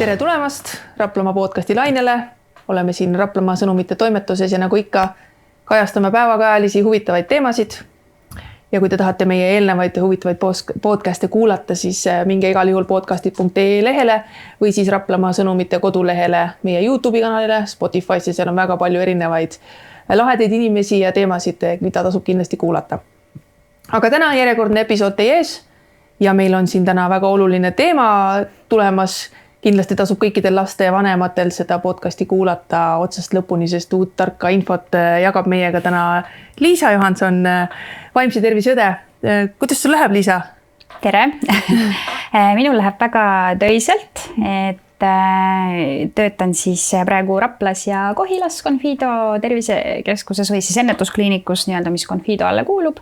Tere tulemast Raplamaa podcasti lainele. Oleme siin Raplamaa sõnumite toimetuses ja nagu ikka kajastame päevakajalisi huvitavaid teemasid. Ja kui te tahate meie eelnevaid huvitavaid podcaste kuulata, siis minge igal juhul podcastid.ee lehele või siis Raplamaa sõnumite kodulehele meie YouTube'i kanalile, Spotify's ja seal on väga palju erinevaid lahedaid inimesi ja teemasid, mida tasub kindlasti kuulata. Aga täna järjekordne episood teie ees ja meil on siin täna väga oluline teema tulemas. Kindlasti tasub kõikidel laste ja vanematel seda podcasti kuulata otsast lõpuni, sest uut tarka infot jagab meiega täna Liisa Johanson, vaimse tervise õde. Kuidas sul läheb, Liisa? Tere! Minul läheb väga töiselt, et töötan siis praegu Raplas ja Kohilas Confido tervisekeskuses või siis ennetuskliinikus, mis Confido alle kuulub.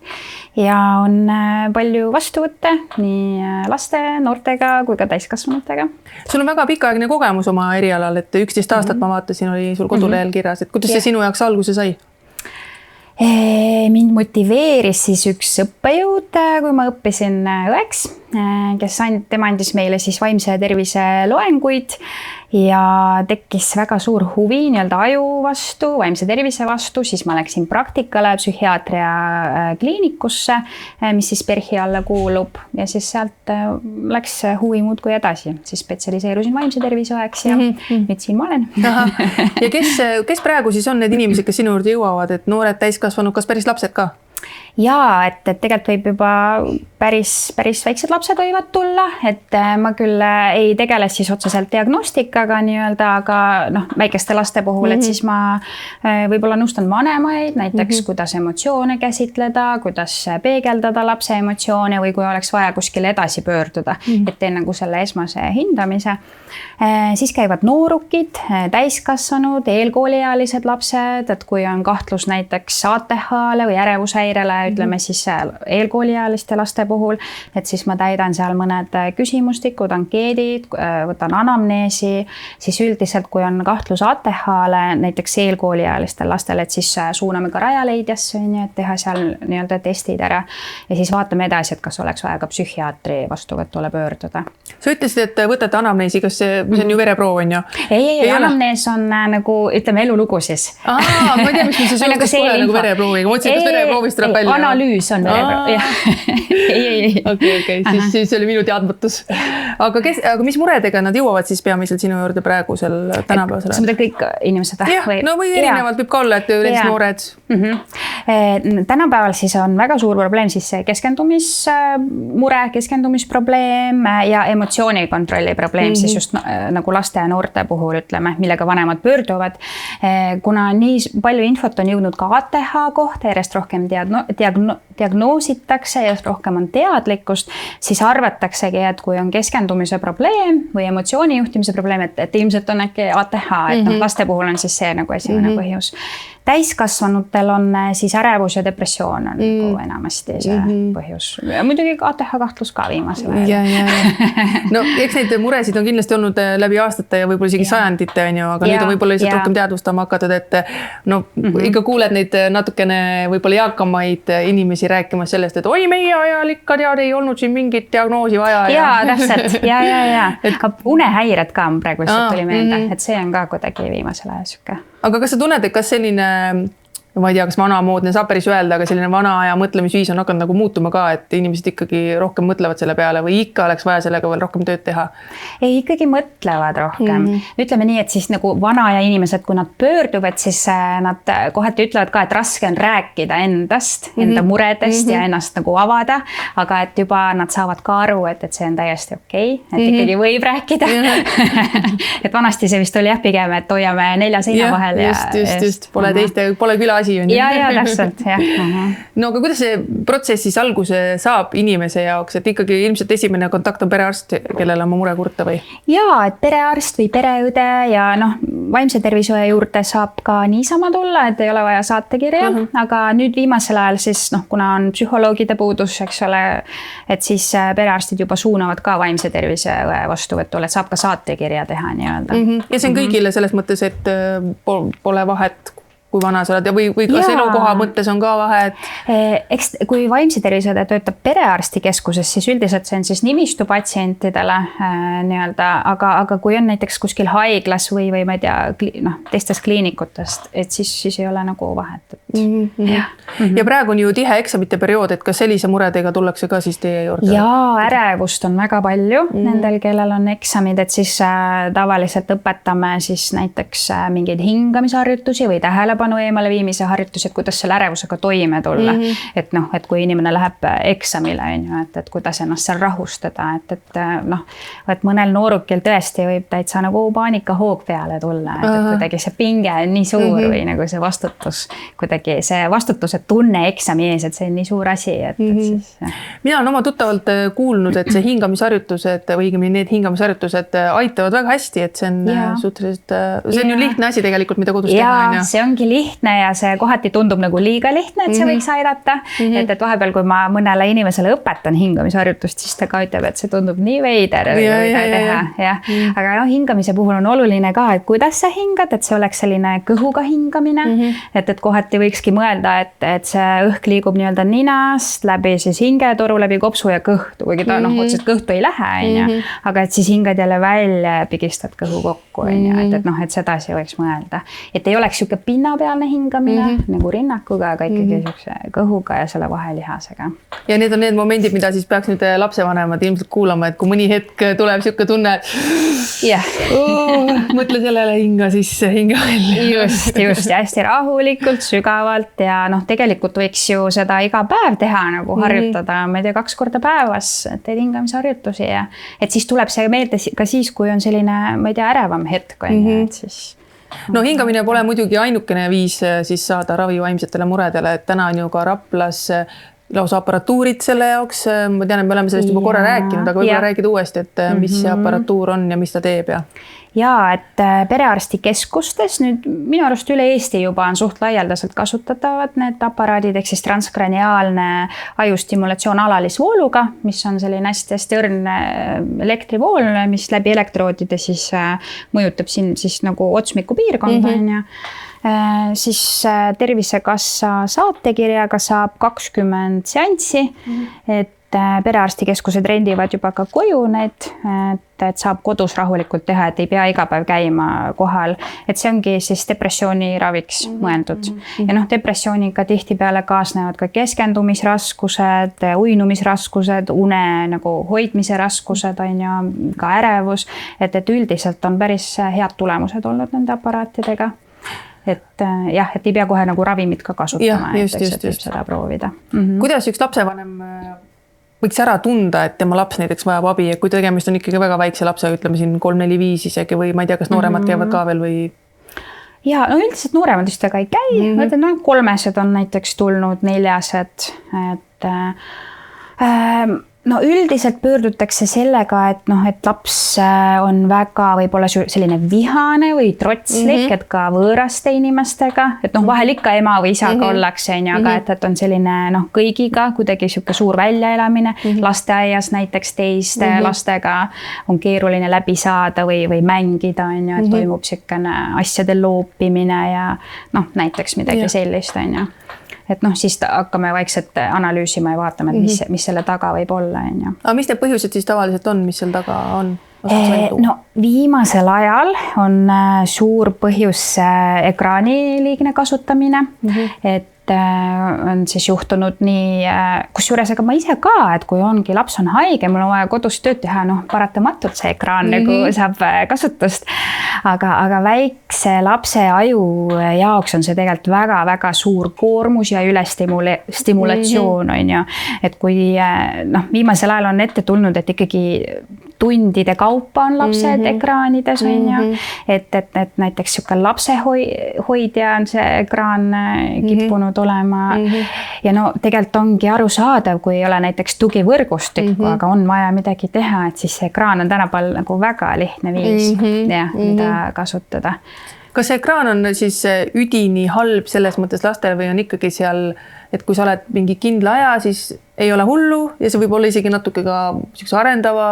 Ja on palju vastuvõtte nii laste, noortega kui ka täiskasvanutega. Sul on väga pikaaegne kogemus oma erialal, et 11 aastat ma vaatasin, oli sul kodulehel kirjas. Et kuidas see sinu jaoks alguse sai? Mind motiveeris siis üks õppejõud, kui ma õppisin õeks, tema andis meile siis vaimse tervise loenguid ja tekkis väga suur huvi aju vastu, vaimse tervise vastu, siis ma läksin praktikale psühhiaatria kliinikusse, mis siis PERH-i alla kuulub ja siis sealt läks huvi muudkui edasi, siis spetsialiseerusin vaimse tervise õeks ja nüüd siin ma olen. Ja kes praegu siis on need inimesed, kes sinu juurde jõuavad, et noored täiskasvanud, kas päris lapsed ka? Jaa, et tegelikult võib juba päris väiksed lapsed võivad tulla, et ma küll ei tegele siis otseselt diagnostikaga aga väikeste laste puhul, et siis ma võib-olla nõustan vanemaid, näiteks kuidas emotsioone käsitleda, kuidas peegeldada lapse emotsioone või kui oleks vaja kuskile edasi pöörduda, et teen selle esmase hindamise. Siis käivad noorukid, täiskasvanud, eelkooliealised lapsed, et kui on kahtlus näiteks ATH-le või ärevushäirele, ütleme siis eelkooliealiste laste puhul, et siis ma täidan seal mõned küsimustikud, ankeedid, võtan anamneesi, siis üldiselt kui on kahtlus ATH-le, näiteks eelkooliealistel lastel, et siis suuname ka Rajaleidjasse, et teha seal testid ära ja siis vaatame edasi, et kas oleks vaja ka psühhiaatri vastuvõtule pöörduda. Sa ütlesid, et võtate anamneesi, kas see on ju vereproov, on ju? Ei, anamnees on elulugu siis. Ma ei tea, miks see seotus pole nagu vereprooviga. Ma mõtlesin, kas vereproovist tuleb välja. Analüüs on vereproov. Okei, siis oli minu teadmatus. Aga mis muredega nad jõuavad siis peamiselt sinu juurde praegusel tänapäevasel? Sa mõtled kõik inimesed? Või erinevalt võib ka olla, et näiteks noored. Tänapäeval siis on väga suur probleem siis keskendumismure, keskendumisprobleem ja emotsioonikontrolli probleem siis just nagu laste ja noorte puhul, millega vanemad pöörduvad. Kuna nii palju infot on jõudnud ka ATH kohta, järjest rohkem diagnoositakse ja rohkem on teadlikkust, siis arvataksegi, et kui on keskendumise probleem või emotsiooni juhtimise probleem, et ilmselt on äkki ATH, et laste puhul on siis see nagu esimene põhjus. Täiskasvanutel on siis ärevus ja depressioon on nagu enamasti see põhjus. Ja muidugi ATH kahtlus ka viimasel ajal. No eks neid muresid on kindlasti olnud läbi aastate ja võib-olla isegi sajandite, aga nüüd on võib-olla lihtsalt rohkem teadvustama hakatud, et ikka kuuled neid natukene võib-olla eakamaid inimesi rääkimas sellest, et oi, meie ajal ikka ei olnud siin mingit diagnoosi vaja. Jaa, täpselt. Ja. Unehäired ka praegu tuli meelde, et see on ka kuidagi viimasel ajal süke. Aga kas sa tunned, et kas selline, ma ei tea, kas vanamoodne saab päris öelda, aga selline vana aja mõtlemisviis on hakanud nagu muutuma ka, et inimesed ikkagi rohkem mõtlevad selle peale või ikka oleks vaja sellega veel rohkem tööd teha? Ei, ikkagi mõtlevad rohkem. Ütleme nii, et siis nagu vana aja inimesed, kui nad pöörduvad, siis nad kohati ütlevad ka, et raske on rääkida endast, enda muredest ja ennast nagu avada, aga et juba nad saavad ka aru, et see on täiesti okei, et ikkagi võib rääkida. Et vanasti see vist oli pigem, et hoiame nelja seina vahel. Just. Pole küla asi. Ja, täpselt, jah. No aga kuidas see protsess siis alguse saab inimese jaoks, et ikkagi ilmselt esimene kontakt on perearst, kellel on mure kurta või? Jaa, et perearst või pereõde ja vaimse tervishoiu juurde saab ka niisama tulla, et ei ole vaja saatekirja, aga nüüd viimasel ajal siis, kuna on psühholoogide puudus, eks ole, et siis perearstid juba suunavad ka vaimse tervise vastuvõtule, et saab ka saatekirja teha nii-öelda. Ja see on kõigile selles mõttes, et pole vahet, kui vana sa oled ja või kas elukoha mõttes on ka vahe, et eks kui vaimse tervishoiu töötab perearstikeskuses, siis üldiselt see on siis nimistu patsientidele nii-öelda, aga kui on näiteks kuskil haiglas või ma ei tea, teistest kliinikutest, et siis ei ole nagu vahet. Ja praegu on ju tihe eksamite periood, et kas sellise muredega tullakse ka siis teie juurde? Jaa, ärevust on väga palju nendel, kellel on eksamid, et siis tavaliselt õpetame siis näiteks mingeid hingamisharjutusi või tähelepanu eemale viimise harjutusi, et kuidas selle ärevusega toime tulla. Et kui inimene läheb eksamile, et kuidas ennast seal rahustada, et mõnel noorukil tõesti võib täitsa nagu paanikahoog peale tulla, et kuidagi see pinge on nii suur või nagu see vastutus, kuidagi see vastutuse tunne eksami ees, et see on nii suur asi, et siis... Mina olen oma tuttavalt kuulnud, et see hingamisharjutused või õigemini need hingamisharjutused aitavad väga hästi, et see on suhteliselt, see on ju lihtne asi tegelikult, mida kodus teha. See ongi lihtne ja see kohati tundub nagu liiga lihtne, et see võiks aidata. Et vahepeal, kui ma mõnele inimesele õpetan hingamisharjutust, siis ta ka ütleb, et see tundub nii veider. Aga hingamise puhul on oluline ka, et kuidas sa hingad, et see oleks selline kõhuga hingamine. Et kohati võikski mõelda, et see õhk liigub nii-öelda ninast läbi siis hingetoru, läbi kopsu ja kõhtu, kuigi ta otseselt kõhtu ei lähe, aga et siis hingad jälle välja ja pigistad kõhu kokku, et sedasi võiks mõelda. Et ei oleks siuke pinnapealne hingamine nagu rinnakuga, aga ikkagi siukse kõhuga ja selle vahelihasega. Ja need on need momendid, mida siis peaks nüüd lapsevanemad ilmselt kuulama, et kui mõni hetk tuleb siuke tunne, mõtle sellele hinga sisse, hinga välja. Just, ja hästi rahulikult, sügavalt ja tegelikult võiks ju seda iga päev teha, nagu harjutada, ma ei tea, 2 korda päevas teed hingamisharjutusi ja et siis tuleb see meelde ka siis, kui on selline, ma ei tea, ärevam hetk, et siis... No hingamine pole muidugi ainukene viis siis saada ravi vaimsetele muredele, et täna on ju ka Raplas lausa aparatuurid selle jaoks. Ma tean, et me oleme sellest juba korra rääkinud, aga võib-olla räägid uuesti, et mis see aparatuur on ja mis ta teeb ja et perearstikeskustes nüüd minu arust üle Eesti juba on suht laialdaselt kasutatavad need aparaadid, ehk siis transkraniaalne ajustimulatsioon alalisvooluga, mis on selline hästi õrn elektrivool, mis läbi elektroodide siis mõjutab siin siis nagu otsmiku piirkonda, siis Tervisekassa saatekirjaga saab 20 seanssi, et perearstikeskused rendivad juba ka koju need, et saab kodus rahulikult teha, et ei pea iga päev käima kohal. Et see ongi siis depressiooni raviks mõeldud. Ja depressiooniga tihtipeale kaasnevad ka keskendumisraskused, uinumisraskused, une nagu hoidmise raskused, ka ärevus. Et üldiselt on päris head tulemused olnud nende aparaatidega. Et ei pea kohe nagu ravimit ka kasutama, et võib seda proovida. Kuidas üks lapsevanem võiks ära tunda, et tema laps näiteks vajab abi, ja kui tegemist on ikkagi väga väikse lapse, ütleme siin 3-4-5 isegi või ma ei tea, kas nooremad käivad ka veel või? Ja üldiselt nooremad just väga ei käi, 3-sed on näiteks tulnud, 4-sed, et üldiselt pöördutakse sellega, et laps on väga võib-olla selline vihane või trotslik, et ka võõraste inimestega, et vahel ikka ema või isaga ollakse, aga et on selline kõigiga kuidagi siuke suur väljaelamine. Lasteaias näiteks teiste lastega on keeruline läbi saada või mängida, et toimub siukene asjade loopimine ja näiteks midagi sellist, et siis hakkame vaikselt analüüsima ja vaatame, et mis selle taga võib olla. Aga mis need põhjused siis tavaliselt on, mis seal taga on? Viimasel ajal on suur põhjus ekraani liigne kasutamine, et on siis juhtunud nii, kusjuures aga ma ise ka, et kui ongi laps on haige, mul on vaja kodus tööd teha, paratamatult see ekraan nagu saab kasutust, aga väikse lapse aju jaoks on see tegelikult väga-väga suur koormus ja ülestimulatsioon, et kui viimasel ajal on ette tulnud, et ikkagi tundide kaupa on lapsed ekraanides, et näiteks siuke lapsehoidja on see ekraan kippunud olema ja tegelikult ongi arusaadav, kui ei ole näiteks tugivõrgustikku, aga on vaja midagi teha, et siis see ekraan on tänapäeval nagu väga lihtne viis, mida kasutada. Kas see ekraan on siis üdini halb selles mõttes lastele või on ikkagi seal, et kui sa oled mingi kindla aja, siis ei ole hullu ja see võib olla isegi natuke ka arendava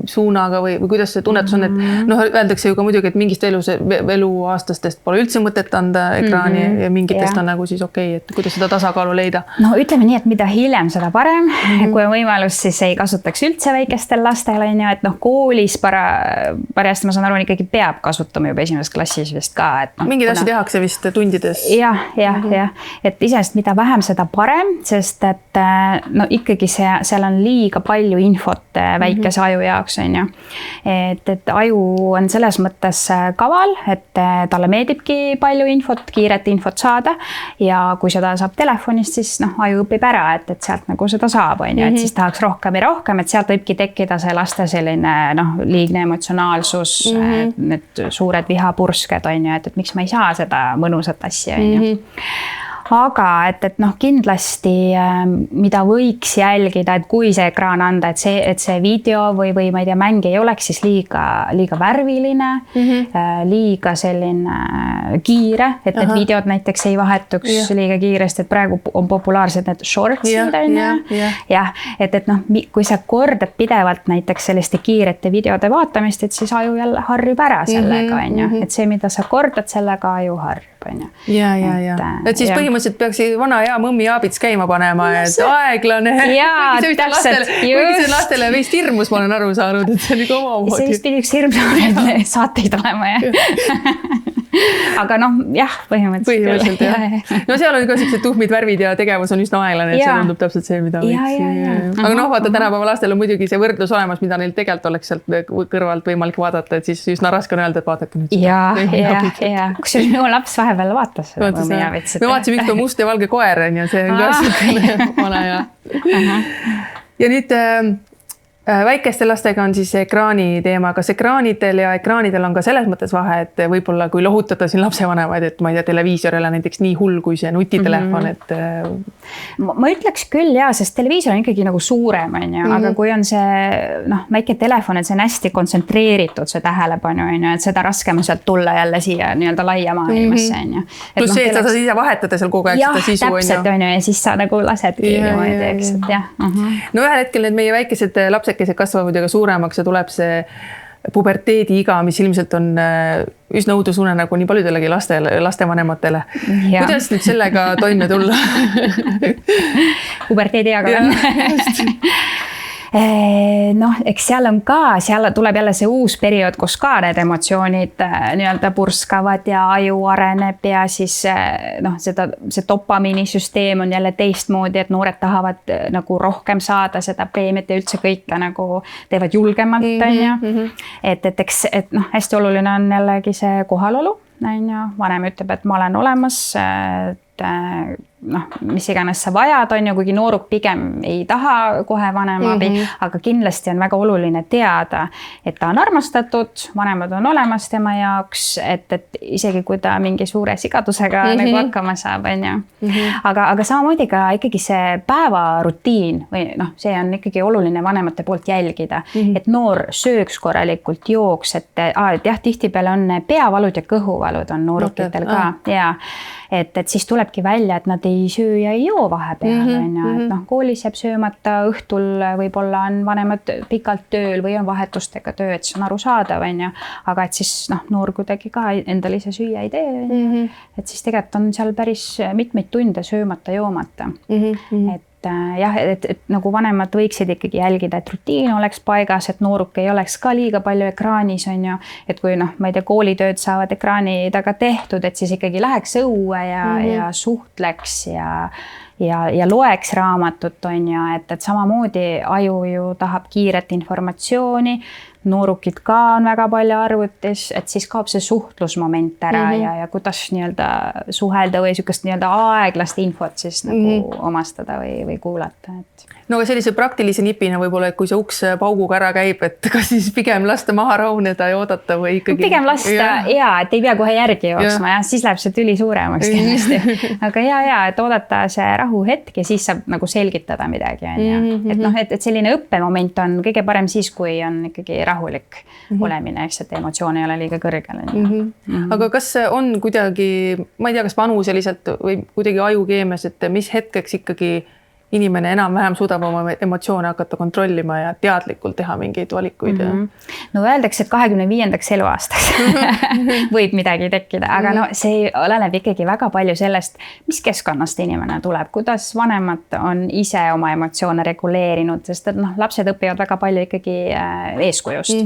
suunaga või kuidas see tunnetus on, et noh, öeldakse ju ka muidugi, et mingist eluaastastest pole üldse mõtet anda ekraani ja mingitest on nagu siis okei, et kuidas seda tasakaalu leida? No ütleme nii, et mida hiljem, seda parem. Kui on võimalus, siis ei kasutaks üldse väikestel lastel, on ju, et noh, koolis parajasti ma saan aru, ikkagi peab kasutama juba esimeses klassis vist ka. Et mingid asju tehakse vist tundides. Jah. Et iseenesest mida vähem, seda parem, sest et no ikkagi seal on liiga palju infot väikese aju jaoks, on ju. Et aju on selles mõttes kaval, et talle meeldibki palju infot, kiiret infot saada ja kui seda saab telefonist, siis noh, aju õpib ära, et sealt nagu seda saab, on ju, et siis tahaks rohkem ja rohkem, et sealt võibki tekkida see laste selline noh, liigne emotsionaalsus, need suured vihapursked, on ju, et miks ma ei saa seda mõnusat asja, on ju. Aga et noh, kindlasti mida võiks jälgida, et kui see ekraan anda, et see video või ma ei tea, mäng ei oleks siis liiga värviline, liiga selline kiire, et need videod näiteks ei vahetuks liiga kiiresti, et praegu on populaarsed need shortsid, on ju. Jah, et noh, kui sa kordad pidevalt näiteks selliste kiirete videode vaatamist, et siis aju jälle harjub ära sellega, on ju. Et see, mida sa kordad, sellega aju harjub. Ja. Et siis põhimõtteliselt peaks vana hea mõmmi Aabits käima panema, et aeglane. Jaa, täpselt. Kuigi see lastele veist hirmus, ma olen aru saanud, et see on ikka omamoodi. See vist pidi üks hirmsamaid saateid olema, jah. Aga noh, jah, põhimõtteliselt jah. No seal on ka sellised tuhmid värvid ja tegevus on üsna aeglane, et see tundub täpselt see, mida võiks. Aga noh, vaata tänapäeva lastel on muidugi see võrdlus olemas, mida neil tegelikult oleks sealt kõrvalt võimalik vaadata, et siis üsna raske on öelda, et vaadake nüüd. Ja. Kusjuures minu laps vahepeal vaatas seda mõmmi Aabits. Me vaatasime üks must ja valge koer, on ju, see on ka selline vana ja. Ja nüüd väikeste lastega on siis ekraani teema, kas ekraanidel ja ekraanidel on ka selles mõttes vahe, et võib-olla kui lohutada siin lapsevanemaid, et ma ei tea, televiisor ei ole näiteks nii hull kui see nutitelefon, et ma ütleks küll jaa, sest televiisor on ikkagi nagu suurem, on ju, aga kui on see noh, väike telefon, et see on hästi kontsentreeritud see tähelepanu, on ju, et seda raskem sealt tulla jälle siia nii-öelda laia maailmasse, on ju. Plus see, et sa saad ise vahetada seal kogu aeg seda sisu, on ju. Täpselt, on ju, ja siis sa nagu lasedki niimoodi, eks, et jah. No ühel hetkel need meie väikesed lapsekesed kasvavad ja ka suuremaks ja tuleb see puberteedi iga, mis ilmselt on üsna õudusunne nagu nii paljudelegi lastevanematele. Kuidas nüüd sellega toime tulla? Puberteedi iga on. Noh, eks seal tuleb jälle see uus periood, kus ka need emotsioonid nii-öelda purskavad ja aju areneb ja siis noh, see dopamiinisüsteem on jälle teistmoodi, et noored tahavad nagu rohkem saada seda preemiat ja üldse kõike nagu teevad julgemalt, on ju. Et noh, hästi oluline on jällegi see kohalolu, on ju. Vanem ütleb, et ma olen olemas, noh, mis iganes sa vajad, on ju, kuigi nooruk pigem ei taha kohe vanema abi, aga kindlasti on väga oluline teada, et ta on armastatud, vanemad on olemas tema jaoks, et isegi kui ta mingi suure sigadusega nagu hakkama saab, on ju. Aga samamoodi ka ikkagi see päevarutiin või noh, see on ikkagi oluline vanemate poolt jälgida, et noor sööks korralikult, jooks, et jah, tihtipeale on peavalud ja kõhuvalud on noorukitel ka ja et siis tulebki välja, et nad ei söö ja ei joo vahepeal, on ju, et noh, koolis jääb söömata, õhtul võib-olla on vanemad pikalt tööl või on vahetustega töö, et see on arusaadav, on ju, aga et siis noh, noor kuidagi ka endal ise süüa ei tee, et siis tegelikult on seal päris mitmeid tunde söömata, joomata, et jah, et nagu vanemad võiksid ikkagi jälgida, et rutiin oleks paigas, et nooruk ei oleks ka liiga palju ekraanis, on ju, et kui noh, ma ei tea, koolitööd saavad ekraani taga tehtud, et siis ikkagi läheks õue ja suhtleks ja loeks raamatut, on ju, et samamoodi aju ju tahab kiiret informatsiooni, noorukid ka on väga palju arvutis, et siis kaob see suhtlusmoment ära ja kuidas nii-öelda suhelda või sükest nii-öelda aeglast infot siis nagu omastada või kuulata, et no aga sellise praktilise nipina võib-olla, et kui see uks pauguga ära käib, et kas siis pigem lasta maha rahuneda ja oodata või ikkagi? Pigem lasta, et ei pea kohe järgi jooksma ja siis läheb see tüli suuremaks kindlasti. Aga et oodata see rahuhetk ja siis saab nagu selgitada midagi. Et noh, et selline õppemoment on kõige parem siis, kui on ikkagi rahulik olemine, eks, et emotsioon ei ole liiga kõrgel. Aga kas on kuidagi, ma ei tea, kas vanuseliselt või kuidagi ajukeemias, et mis hetkeks ikkagi inimene enam-vähem suudab oma emotsioone hakata kontrollima ja teadlikult teha mingeid valikuid. No öeldakse, et 25. eluaastaks võib midagi tekkida, aga no see oleneb ikkagi väga palju sellest, mis keskkonnast inimene tuleb, kuidas vanemad on ise oma emotsioone reguleerinud, sest et noh, lapsed õpivad väga palju ikkagi eeskujust.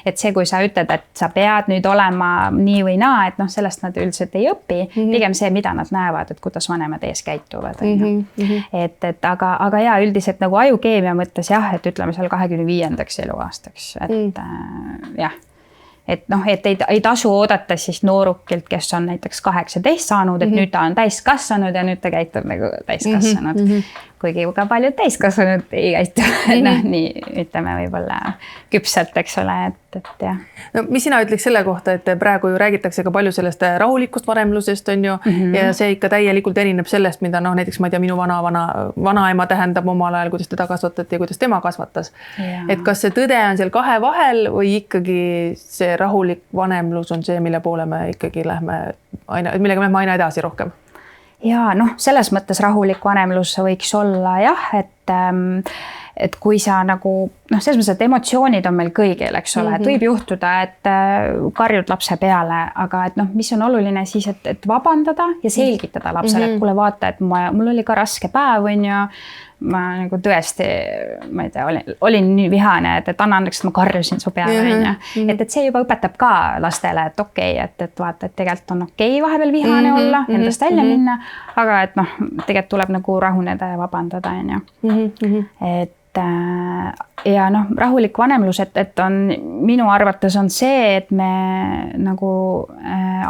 Et see, kui sa ütled, et sa pead nüüd olema nii või naa, et noh, sellest nad üldiselt ei õpi, pigem see, mida nad näevad, et kuidas vanemad ees käituvad. Aga ja üldiselt nagu ajukeemia mõttes jah, et ütleme seal 25. eluaastaks, et jah. Et noh, et ei tasu oodata siis noorukilt, kes on näiteks 18 saanud, et nüüd ta on täiskasvanud ja nüüd ta käitub nagu täiskasvanud. Kuigi ka paljud täiskasvanud ei käitu, noh, nii ütleme võib-olla küpselt, eks ole, et jah. No, mis sina ütleks selle kohta, et praegu ju räägitakse ka palju sellest rahulikust vanemlusest on ju, ja see ikka täielikult erineb sellest, mida noh, näiteks ma ei tea, minu vanaema tähendab omal ajal, kuidas teda kasvatati ja kuidas tema kasvatas. Et kas see tõde on seal kahe vahel või ikkagi see rahulik vanemlus on see, mille poole me ikkagi millega me aina edasi rohkem? Ja noh, selles mõttes rahulik vanemlus võiks olla jah, et kui sa nagu, noh, selles mõttes, et emotsioonid on meil kõigil, eks ole, et võib juhtuda, et karjud lapse peale, aga et noh, mis on oluline siis, et vabandada ja selgitada lapsele, et kuule vaata, et mul oli ka raske päev, on ju, ma nagu tõesti, ma ei tea, olin nii vihane, et anna andeks, et ma karjusin su peale, on ju. Et see juba õpetab ka lastele, et okei, et vaata, et tegelikult on okei vahepeal vihane olla, endast välja minna, aga et noh, tegelikult tuleb nagu rahuneda ja vabandada, on ju. Et ja noh, rahulik vanemlus, et on minu arvates on see, et me nagu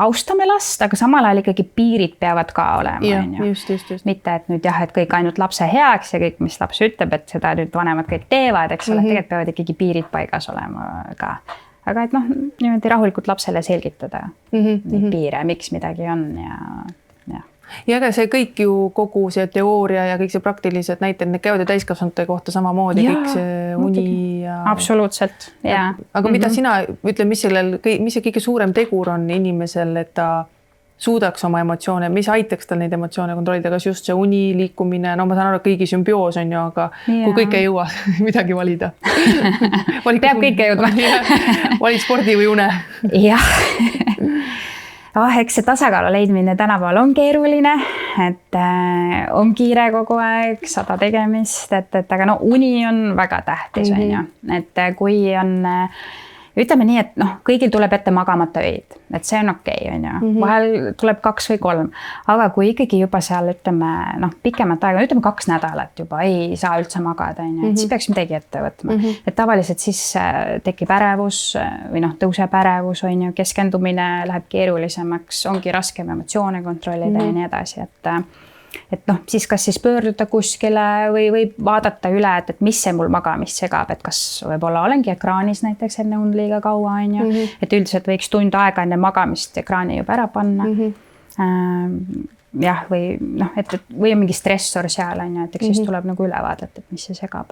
austame last, aga samal ajal ikkagi piirid peavad ka olema. Just. Mitte, et nüüd jah, et kõik ainult lapse heaks ja kõik, mis laps ütleb, et seda nüüd vanemad kõik teevad, eks ole, tegelikult peavad ikkagi piirid paigas olema ka. Aga et noh, niimoodi rahulikult lapsele selgitada piire, miks midagi on ja. Ja ega see kõik ju kogu see teooria ja kõik see praktilised näited, need käivad ju täiskasvanute kohta samamoodi, kõik see uni ja... Absoluutselt, jaa. Aga mida sina ütle, mis see kõige suurem tegur on inimesel, et ta suudaks oma emotsioone, mis aitaks tal neid emotsioone kontrollida, kas just see uni, liikumine, no ma saan aru, kõigi sümbioos on ju, aga kui kõik ei jõua midagi valida. Peab kõike jõudma. Valid spordi või une. Jah. Eks see tasakaalu leidmine tänapäeval on keeruline, et on kiire kogu aeg, 100 tegemist, aga no uni on väga tähtis, on ju. Et kui on, ütleme nii, et noh, kõigil tuleb ette magamata öid, et see on okei, on ju. Vahel tuleb 2 või 3, aga kui ikkagi juba seal ütleme, noh, pikemat aega, ütleme 2 nädalat juba ei saa üldse magada, on ju, et siis peaks midagi ette võtma. Et tavaliselt siis tekib ärevus või noh, tõuseb ärevus, on ju, keskendumine läheb keerulisemaks, ongi raskem emotsioone kontrollida ja nii edasi, et noh, siis kas siis pöörduda kuskile või vaadata üle, et mis see mul magamist segab, et kas võib-olla olengi ekraanis näiteks enne und liiga kaua, on ju, et üldiselt võiks tund aega enne magamist ekraani juba ära panna. Jah, või noh, või mingi stressor seal, on ju, et eks siis tuleb nagu üle vaadata, et mis see segab.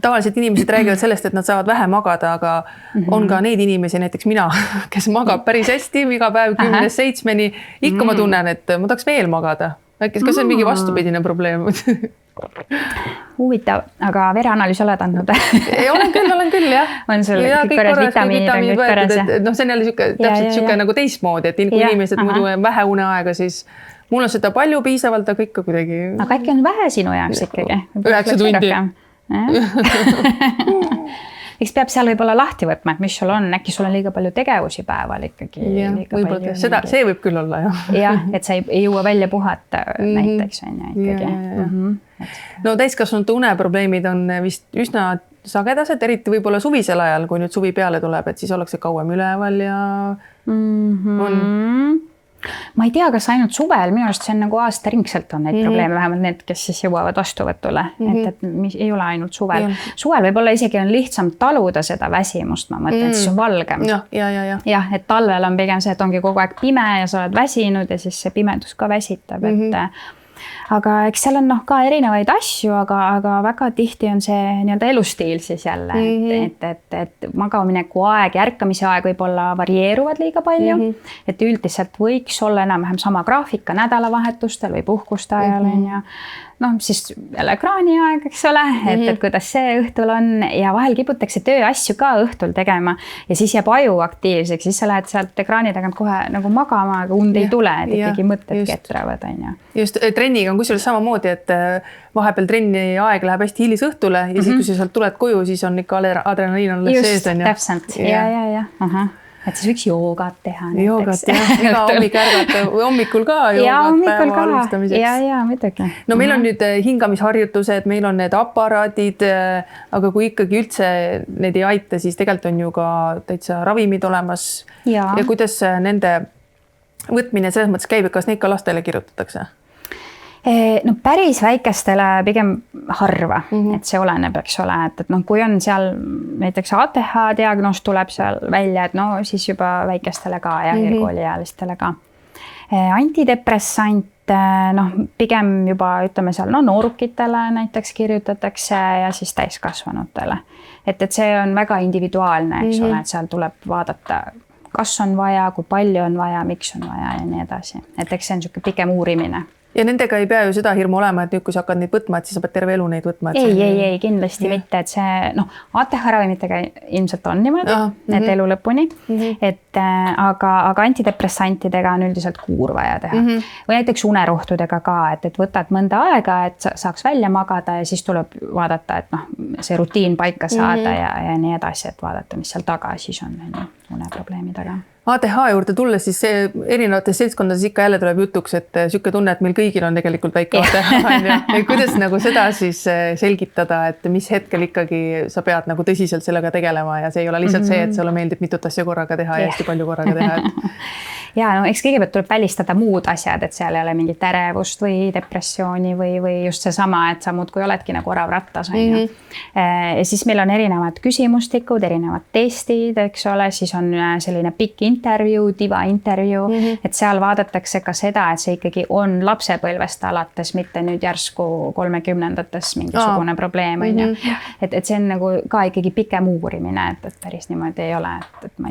Tavaliselt inimesed räägivad sellest, et nad saavad vähe magada, aga on ka neid inimesi, näiteks mina, kes magab päris hästi, iga päev 10-7, ikka ma tunnen, et ma tahaks veel magada. Kas see on mingi vastupidine probleem? Huvitav, aga vereanalüüs oled andnud? Olen küll, jah. On sul kõik korras, vitamiinid on kõik korras? No see on jälle täpselt siuke nagu teistmoodi, et kui inimesed muidu vähe uneaega, siis mul on seda palju piisavalt, aga ikka kuidagi... Aga äkki on vähe sinu jaoks ikkagi? 9 tundi. Eks peab seal võib-olla lahti võtma, et mis sul on, äkki sul on liiga palju tegevusi päeval ikkagi. See võib küll olla, jah. Jah, et sa ei jõua välja puhata näiteks on ju ikkagi. No täiskasvanute uneprobleemid on vist üsna sagedased, eriti võib-olla suvisel ajal, kui nüüd suvi peale tuleb, et siis ollakse kauem üleval ja on... Ma ei tea, kas ainult suvel, minu arust see on nagu aastaringselt on neid probleeme, vähemalt need, kes siis jõuavad vastuvõtule, et ei ole ainult suvel. Suvel võib-olla isegi on lihtsam taluda seda väsimust, ma mõtlen, et siis on valgem. Jah, et talvel on pigem see, et ongi kogu aeg pime ja sa oled väsinud ja siis see pimedus ka väsitab, aga eks seal on ka erinevaid asju, aga väga tihti on see nii-öelda elustiil siis jälle, et magamineku aeg ja ärkamise aeg võib-olla varieeruvad liiga palju, et üldiselt võiks olla enam-vähem sama graafika nädalavahetustel või puhkuste ajal, on ju. noh, siis jälle ekraaniaeg, eks ole, et kuidas see õhtul on ja vahel kiputakse tööasju ka õhtul tegema ja siis jääb aju aktiivseks, siis sa lähed sealt ekraani tagant kohe nagu magama, aga und ei tule, et ikkagi mõtted ketravad, on ju. Just, trenniga on kusjuures samamoodi, et vahepeal trenni aeg läheb hästi hilis õhtule ja siis, kui sa sealt tuled koju, siis on ikka adrenaliin alles sees. Just, täpselt. Ja. Et siis võiks joogat teha. Joogat, jah. Iga hommik ärgata või hommikul ka joogat päeva alustamiseks. Ja, midagi. No meil on nüüd hingamisharjutused, meil on need aparaadid, aga kui ikkagi üldse need ei aita, siis tegelikult on ju ka täitsa ravimid olemas. Ja kuidas nende võtmine selles mõttes käib, kas neid ka lastele kirjutatakse? No päris väikestele pigem harva, et see oleneb, eks ole, et noh, kui on seal näiteks ATH diagnoos tuleb seal välja, et no siis juba väikestele ka ja kooliealistele ka. Antidepressant, noh, pigem juba ütleme seal, no noorukitele näiteks kirjutatakse ja siis täiskasvanutele. Et see on väga individuaalne, eks ole, et seal tuleb vaadata, kas on vaja, kui palju on vaja, miks on vaja ja nii edasi. Et eks see on niisugune pikem uurimine. Ja nendega ei pea ju seda hirmu olema, et nüüd, kui sa hakkad neid võtma, et siis sa pead terve elu neid võtma. Ei, kindlasti mitte, et see, noh, ATH-ravimitega ilmselt on niimoodi, et elu lõpuni, et aga antidepressantidega on üldiselt kuur vaja teha. Või näiteks unerohtudega ka, et võtad mõnda aega, et saaks välja magada ja siis tuleb vaadata, et noh, see rutiin paika saada ja nii edasi, et vaadata, mis seal taga siis on uneprobleemidega. ATH juurde tulles, siis see erinevates seltskondades ikka jälle tuleb jutuks, et süke tunne, et meil kõigil on tegelikult väike ATH. Kuidas nagu seda siis selgitada, et mis hetkel ikkagi sa pead nagu tõsiselt sellega tegelema ja see ei ole lihtsalt see, et sulle meeldib mitut asja korraga teha ja hästi palju korraga teha. Ja no eks kõigepealt tuleb välistada muud asjad, et seal ei ole mingit ärevust või depressiooni või just seesama, et sa muudkui oledki nagu orav rattas. Ja siis meil on erinevad küsimustikud, erinevad testid, eks ole, siis on selline pikk intervjuu, divaintervjuu, et seal vaadatakse ka seda, et see ikkagi on lapsepõlvest alates, mitte nüüd järsku 30-ndates mingisugune probleem. Et see on nagu ka ikkagi pikem uurimine, et päris niimoodi ei ole.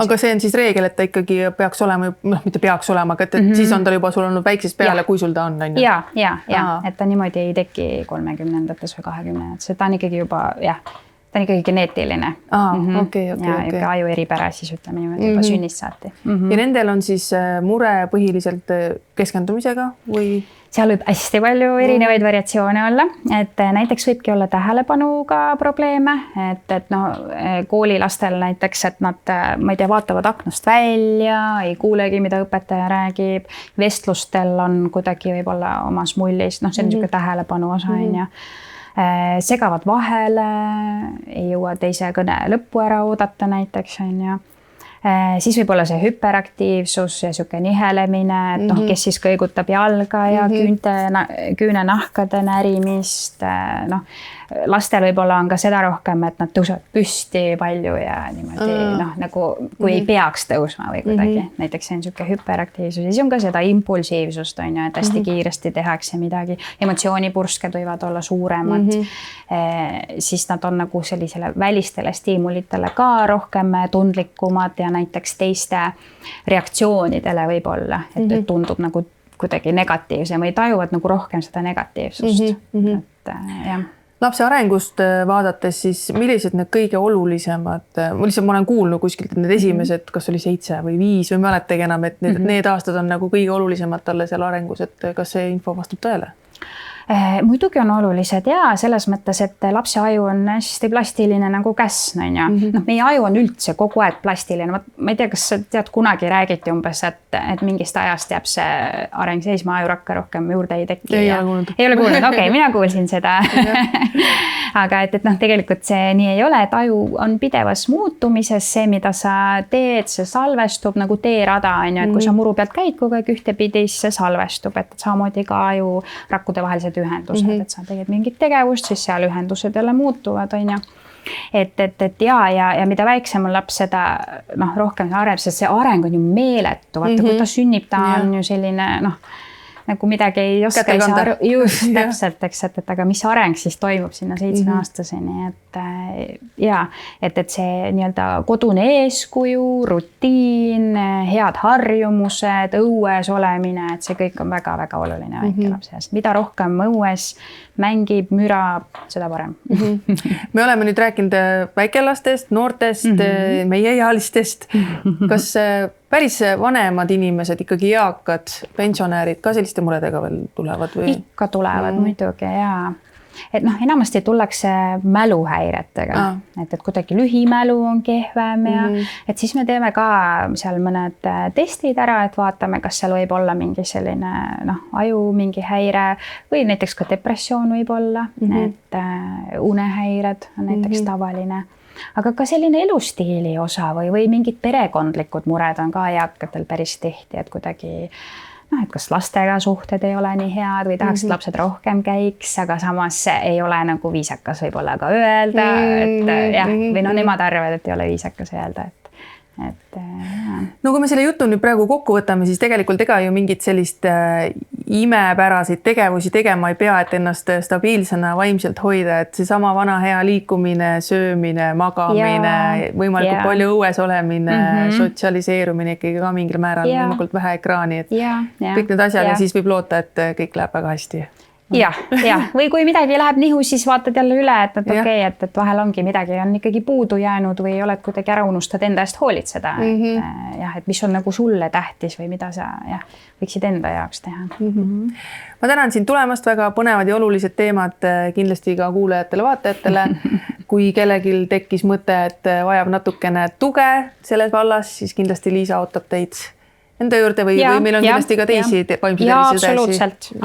Aga see on siis reegel, et ta ikkagi peaks olema, mitte peaks olema, aga et siis on tal juba sul olnud väiksest peale, kui sul ta on. Ja, et ta niimoodi ei teki 30-ndates või 20-ndates, et ta on ikkagi juba, ta on ikkagi geneetiline. Ja aju eripära siis ütleme niimoodi juba sünnist saati. Ja nendel on siis mure põhiliselt keskendumisega või? Seal võib hästi palju erinevaid variatsioone olla, et näiteks võibki olla tähelepanuga probleeme, et no koolilastel näiteks, et nad, ma ei tea, vaatavad aknast välja, ei kuulegi, mida õpetaja räägib, vestlustel on kuidagi võib-olla omas mullis, noh, see on niisugune tähelepanu osa, segavad vahele, ei jõua teise kõne lõppu ära oodata näiteks, siis võib olla see hüperaktiivsus ja siuke nihelemine, et noh, kes siis kõigutab jalga ja küünenahkade närimist, noh, lastel võib-olla on ka seda rohkem, et nad tõusevad püsti palju ja niimoodi, noh, nagu kui ei peaks tõusma või kuidagi. Näiteks see on siuke hüperaktiivsus ja siis on ka seda impulsiivsust, on ju, et hästi kiiresti tehakse midagi. Emotsioonipursked võivad olla suuremad. Siis nad on nagu sellisele välistele stiimulitele ka rohkem tundlikumad ja näiteks teiste reaktsioonidele võib olla, et tundub nagu kuidagi negatiivsem või tajuvad nagu rohkem seda negatiivsust. Et jah. Lapse arengust vaadates siis millised need kõige olulisemad, ma olen kuulnud kuskilt, et need esimesed, kas oli 7 või 5 või mäletagi enam, et need aastad on nagu kõige olulisemad talle seal arengus, et kas see info vastab tõele? Muidugi on olulised ja selles mõttes, et lapse aju on hästi plastiline nagu käsn, on ju. Noh, meie aju on üldse kogu aeg plastiline. Ma ei tea, kas sa tead, kunagi räägiti umbes, et mingist ajast jääb see areng seisma, ajurakka rohkem juurde ei teki. Ei ole kuulnud. Okei, mina kuulsin seda. Aga et noh, tegelikult see nii ei ole, et aju on pidevas muutumises, see, mida sa teed, see salvestub nagu teerada, on ju, et kui sa muru pealt käid kogu aeg ühtepidi, see salvestub, et samamoodi ka aju rakkude vahelised ühendused, et sa teged mingit tegevust, siis seal ühendused jälle muutuvad, on ju. Et ja mida väiksem on laps, seda noh, rohkem see areng, sest see areng on ju meeletu, vaata, kui ta sünnib, ta on ju selline noh, nagu midagi ei oska Käte ei saa kanda. aru, just täpselt, eks, et aga mis areng siis toimub sinna 7-aastaseni, et see nii-öelda kodune eeskuju, rutiin, head harjumused, õues olemine, et see kõik on väga-väga oluline väikelapse eest. Mida rohkem õues mängib, mürab, seda parem. Me oleme nüüd rääkinud väikelastest, noortest, meieealistest. Kas päris vanemad inimesed, ikkagi eakad, pensionäärid ka selliste muredega veel tulevad? Või? Ikka tulevad muidugi, jaa. Et enamasti tullakse mäluhäiretega, et kuidagi lühimälu on kehvem ja et siis me teeme ka seal mõned testid ära, et vaatame, kas seal võib olla mingi selline aju mingi häire või näiteks ka depressioon võib olla, et unehäired on näiteks tavaline. Aga ka selline elustiili osa või mingid perekondlikud mured on ka eakatel päris tihti, et kuidagi et kas lastega suhted ei ole nii head või tahaks, et lapsed rohkem käiks, aga samas ei ole nagu viisakas võib-olla ka öelda, et jah, või nemad arvavad, et ei ole viisakas öelda, No kui me selle jutu nüüd praegu kokku võtame, siis tegelikult ega ju mingit sellist imepäraseid tegevusi tegema ei pea, et ennast stabiilsena vaimselt hoida, et see sama vana hea liikumine, söömine, magamine, võimalikult palju õues olemine, sotsialiseerumine ikkagi ka mingil määral, võimalikult vähe ekraani, et kõik need asjad ja siis võib loota, et kõik läheb väga hästi. Jah, või kui midagi läheb nihu, siis vaatad jälle üle, et okei, et vahel ongi midagi on ikkagi puudu jäänud või oled kuidagi ära unustad enda eest hoolitseda. Et mis on nagu sulle tähtis või mida sa võiksid enda jaoks teha. Ma tänan sind tulemast, väga põnevad ja olulised teemad kindlasti ka kuulajatele, vaatajatele. Kui kellelgi tekkis mõte, et vajab natukene tuge selles vallas, siis kindlasti Liisa ootab teid enda juurde või meil on kindlasti ka teisi vaimse tervise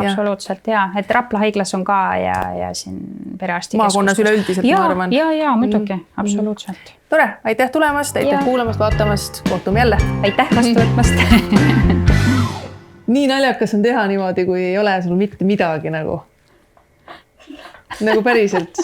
absoluutselt, et Rapla haiglas on ka ja siin perearstikeskustes. Maakonnas üleüldiselt, ma arvan. Ja, muidugi, absoluutselt. Tore, aitäh tulemast, aitäh kuulamast, vaatamast, kohtume jälle. Aitäh vastu võtmast. Nii naljakas on teha niimoodi, kui ei ole sul mitte midagi nagu päriselt.